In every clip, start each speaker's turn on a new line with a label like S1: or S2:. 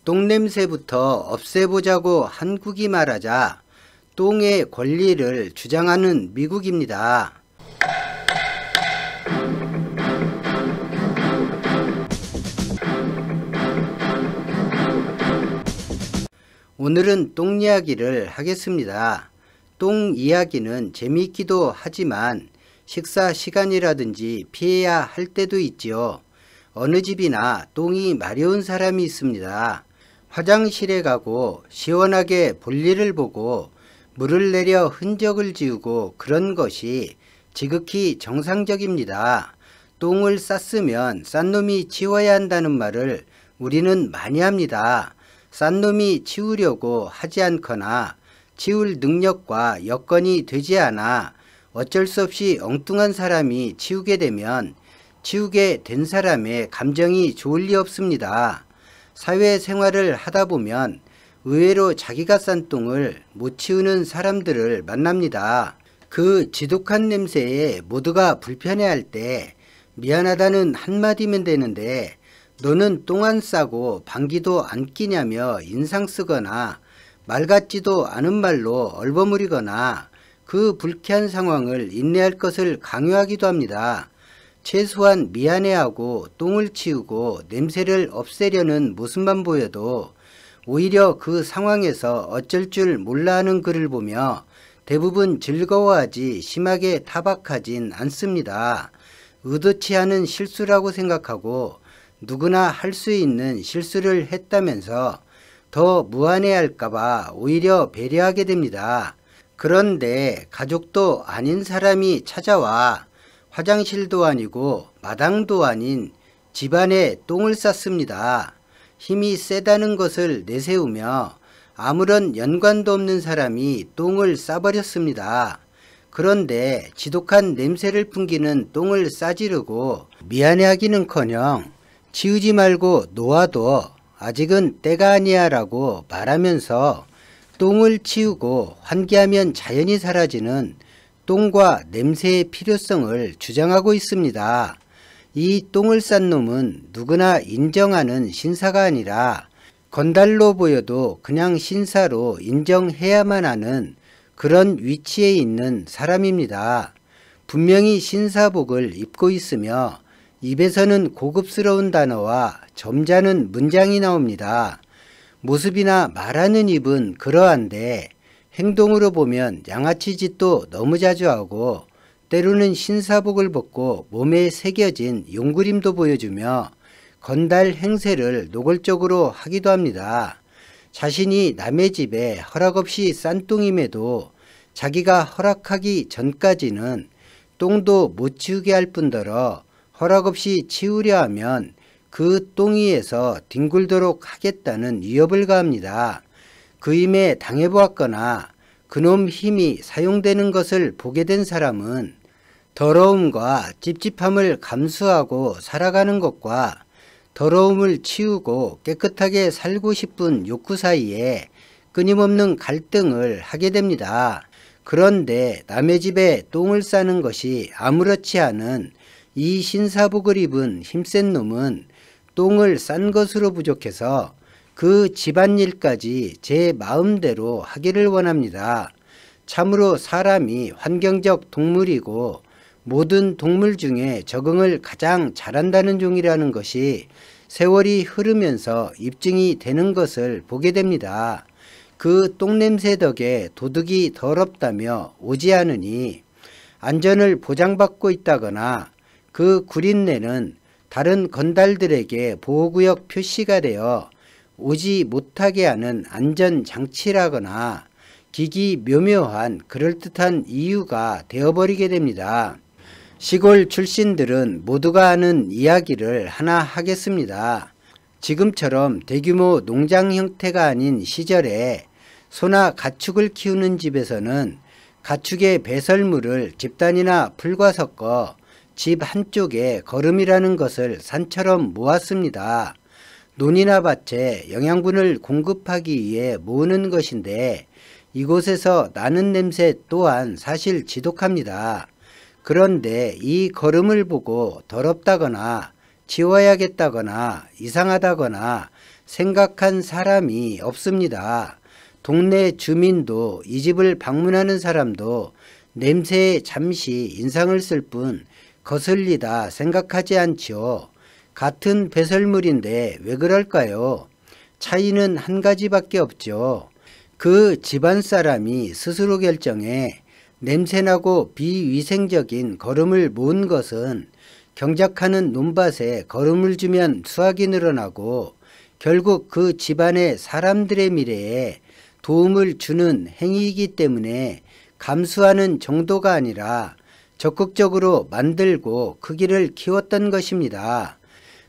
S1: 똥냄새부터 없애보자고 한국이 말하자 똥의 권리를 주장하는 미국입니다. 오늘은 똥 이야기를 하겠습니다. 똥 이야기는 재미있기도 하지만 식사 시간이라든지 피해야 할 때도 있지요. 어느 집이나 똥이 마려운 사람이 있습니다. 화장실에 가고 시원하게 볼일을 보고 물을 내려 흔적을 지우고 그런 것이 지극히 정상적입니다. 똥을 쌌으면 싼 놈이 치워야 한다는 말을 우리는 많이 합니다. 싼 놈이 치우려고 하지 않거나 치울 능력과 여건이 되지 않아 어쩔 수 없이 엉뚱한 사람이 치우게 되면 치우게 된 사람의 감정이 좋을 리 없습니다. 사회생활을 하다 보면 의외로 자기가 싼 똥을 못 치우는 사람들을 만납니다. 그 지독한 냄새에 모두가 불편해할 때 미안하다는 한마디면 되는데 너는 똥 안 싸고 방귀도 안 끼냐며 인상 쓰거나 말 같지도 않은 말로 얼버무리거나 그 불쾌한 상황을 인내할 것을 강요하기도 합니다. 최소한 미안해하고 똥을 치우고 냄새를 없애려는 모습만 보여도 오히려 그 상황에서 어쩔 줄 몰라 하는 글을 보며 대부분 즐거워하지 심하게 타박하진 않습니다. 의도치 않은 실수라고 생각하고 누구나 할 수 있는 실수를 했다면서 더 무안해할까봐 오히려 배려하게 됩니다. 그런데 가족도 아닌 사람이 찾아와 화장실도 아니고 마당도 아닌 집안에 똥을 쌌습니다. 힘이 세다는 것을 내세우며 아무런 연관도 없는 사람이 똥을 싸버렸습니다. 그런데 지독한 냄새를 풍기는 똥을 싸지르고 미안해하기는커녕 치우지 말고 놓아둬 아직은 때가 아니야 라고 말하면서 똥을 치우고 환기하면 자연이 사라지는 똥과 냄새의 필요성을 주장하고 있습니다. 이 똥을 싼 놈은 누구나 인정하는 신사가 아니라 건달로 보여도 그냥 신사로 인정해야만 하는 그런 위치에 있는 사람입니다. 분명히 신사복을 입고 있으며 입에서는 고급스러운 단어와 점잖은 문장이 나옵니다. 모습이나 말하는 입은 그러한데 행동으로 보면 양아치 짓도 너무 자주 하고 때로는 신사복을 벗고 몸에 새겨진 용그림도 보여주며 건달 행세를 노골적으로 하기도 합니다. 자신이 남의 집에 허락 없이 싼 똥임에도 자기가 허락하기 전까지는 똥도 못 치우게 할 뿐더러 허락 없이 치우려 하면 그 똥위에서 뒹굴도록 하겠다는 위협을 가합니다. 그임에 당해보았거나 그놈 힘이 사용되는 것을 보게 된 사람은 더러움과 찝찝함을 감수하고 살아가는 것과 더러움을 치우고 깨끗하게 살고 싶은 욕구 사이에 끊임없는 갈등을 하게 됩니다. 그런데 남의 집에 똥을 싸는 것이 아무렇지 않은 이 신사복을 입은 힘센 놈은 똥을 싼 것으로 부족해서 그 집안일까지 제 마음대로 하기를 원합니다. 참으로 사람이 환경적 동물이고 모든 동물 중에 적응을 가장 잘한다는 종이라는 것이 세월이 흐르면서 입증이 되는 것을 보게 됩니다. 그 똥냄새 덕에 도둑이 더럽다며 오지 않으니 안전을 보장받고 있다거나 그 구린내는 다른 건달들에게 보호구역 표시가 되어 오지 못하게 하는 안전장치라거나 기기묘묘한 그럴듯한 이유가 되어버리게 됩니다. 시골 출신들은 모두가 아는 이야기를 하나 하겠습니다. 지금처럼 대규모 농장 형태가 아닌 시절에 소나 가축을 키우는 집에서는 가축의 배설물을 집단이나 풀과 섞어 집 한쪽에 거름이라는 것을 산처럼 모았습니다. 논이나 밭에 영양분을 공급하기 위해 모으는 것인데 이곳에서 나는 냄새 또한 사실 지독합니다. 그런데 이 거름을 보고 더럽다거나 치워야겠다거나 이상하다거나 생각한 사람이 없습니다. 동네 주민도 이 집을 방문하는 사람도 냄새에 잠시 인상을 쓸 뿐 거슬리다 생각하지 않지요. 같은 배설물인데 왜 그럴까요? 차이는 한 가지밖에 없죠. 그 집안 사람이 스스로 결정해 냄새나고 비위생적인 거름을 모은 것은 경작하는 논밭에 거름을 주면 수확이 늘어나고 결국 그 집안의 사람들의 미래에 도움을 주는 행위이기 때문에 감수하는 정도가 아니라 적극적으로 만들고 크기를 키웠던 것입니다.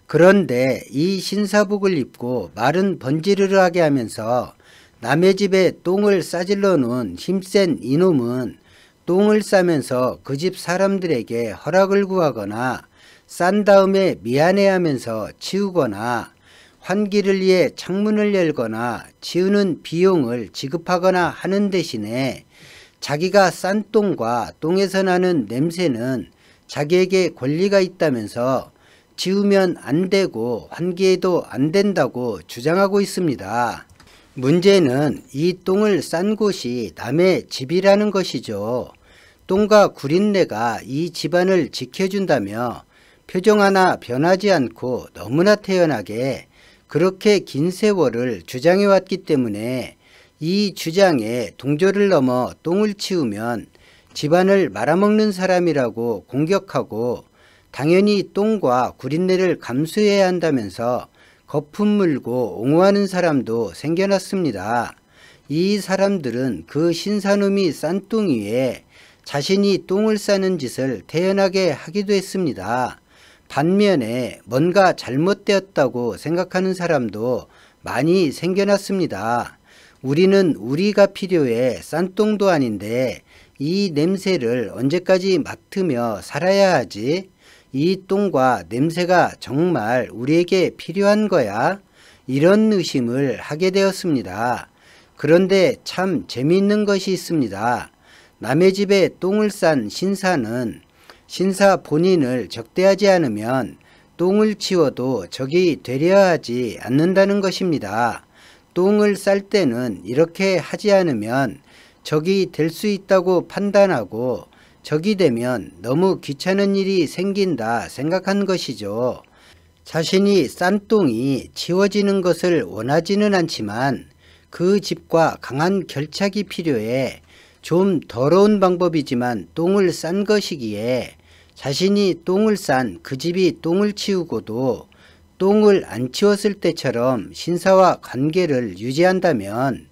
S1: 그런데 이 신사복을 입고 말은 번지르르하게 하면서 남의 집에 똥을 싸질러 놓은 힘센 이놈은 똥을 싸면서 그 집 사람들에게 허락을 구하거나 싼 다음에 미안해하면서 치우거나 환기를 위해 창문을 열거나 치우는 비용을 지급하거나 하는 대신에 자기가 싼 똥과 똥에서 나는 냄새는 자기에게 권리가 있다면서 치우면 안 되고 환기해도 안 된다고 주장하고 있습니다. 문제는 이 똥을 싼 곳이 남의 집이라는 것이죠. 똥과 구린내가 이 집안을 지켜준다며 표정 하나 변하지 않고 너무나 태연하게 그렇게 긴 세월을 주장해왔기 때문에 이 주장에 동조를 넘어 똥을 치우면 집안을 말아먹는 사람이라고 공격하고 당연히 똥과 구린내를 감수해야 한다면서 거품 물고 옹호하는 사람도 생겨났습니다. 이 사람들은 그 신사놈이 싼 똥 위에 자신이 똥을 싸는 짓을 태연하게 하기도 했습니다. 반면에 뭔가 잘못되었다고 생각하는 사람도 많이 생겨났습니다. 우리는 우리가 필요해 싼 똥도 아닌데 이 냄새를 언제까지 맡으며 살아야 하지? 이 똥과 냄새가 정말 우리에게 필요한 거야? 이런 의심을 하게 되었습니다. 그런데 참 재미있는 것이 있습니다. 남의 집에 똥을 싼 신사는 신사 본인을 적대하지 않으면 똥을 치워도 적이 되려 하지 않는다는 것입니다. 똥을 쌀 때는 이렇게 하지 않으면 적이 될 수 있다고 판단하고 적이 되면 너무 귀찮은 일이 생긴다 생각한 것이죠. 자신이 싼 똥이 치워지는 것을 원하지는 않지만 그 집과 강한 결착이 필요해 좀 더러운 방법이지만 똥을 싼 것이기에 자신이 똥을 싼 그 집이 똥을 치우고도 똥을 안 치웠을 때처럼 신사와 관계를 유지한다면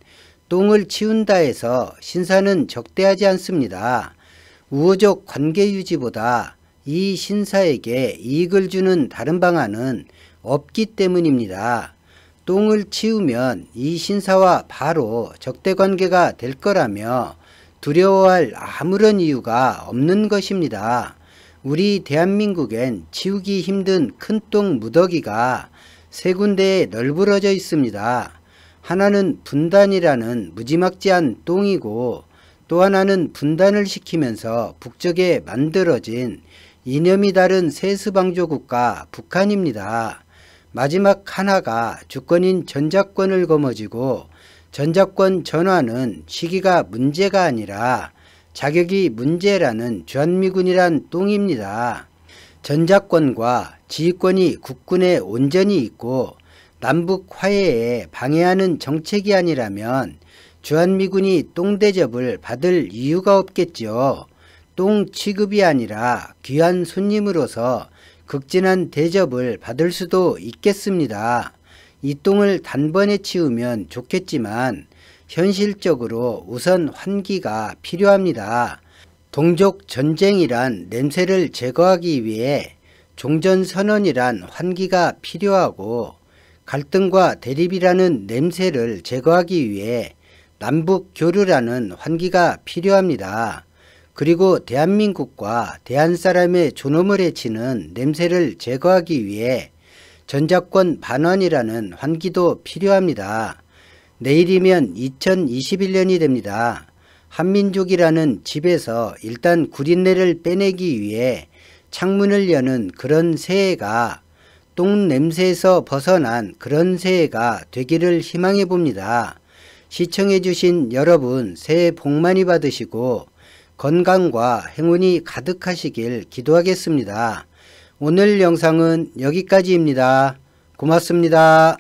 S1: 똥을 치운다 해서 신사는 적대하지 않습니다. 우호적 관계 유지보다 이 신사에게 이익을 주는 다른 방안은 없기 때문입니다. 똥을 치우면 이 신사와 바로 적대 관계가 될 거라며 두려워할 아무런 이유가 없는 것입니다. 우리 대한민국엔 치우기 힘든 큰 똥 무더기가 세 군데에 널브러져 있습니다. 하나는 분단이라는 무지막지한 똥이고 또 하나는 분단을 시키면서 북쪽에 만들어진 이념이 다른 세스방조 국가 북한입니다. 마지막 하나가 주권인 전작권을 거머쥐고 전작권 전환은 시기가 문제가 아니라 자격이 문제라는 주한미군이란 똥입니다. 전작권과 지휘권이 국군에 온전히 있고 남북 화해에 방해하는 정책이 아니라면 주한미군이 똥 대접을 받을 이유가 없겠지요. 똥 취급이 아니라 귀한 손님으로서 극진한 대접을 받을 수도 있겠습니다. 이 똥을 단번에 치우면 좋겠지만 현실적으로 우선 환기가 필요합니다. 동족 전쟁이란 냄새를 제거하기 위해 종전선언이란 환기가 필요하고 갈등과 대립이라는 냄새를 제거하기 위해 남북교류라는 환기가 필요합니다. 그리고 대한민국과 대한사람의 존엄을 해치는 냄새를 제거하기 위해 전작권 반환이라는 환기도 필요합니다. 내일이면 2021년이 됩니다. 한민족이라는 집에서 일단 구린내를 빼내기 위해 창문을 여는 그런 새해가 똥 냄새에서 벗어난 그런 새해가 되기를 희망해 봅니다. 시청해 주신 여러분 새해 복 많이 받으시고 건강과 행운이 가득하시길 기도하겠습니다. 오늘 영상은 여기까지입니다. 고맙습니다.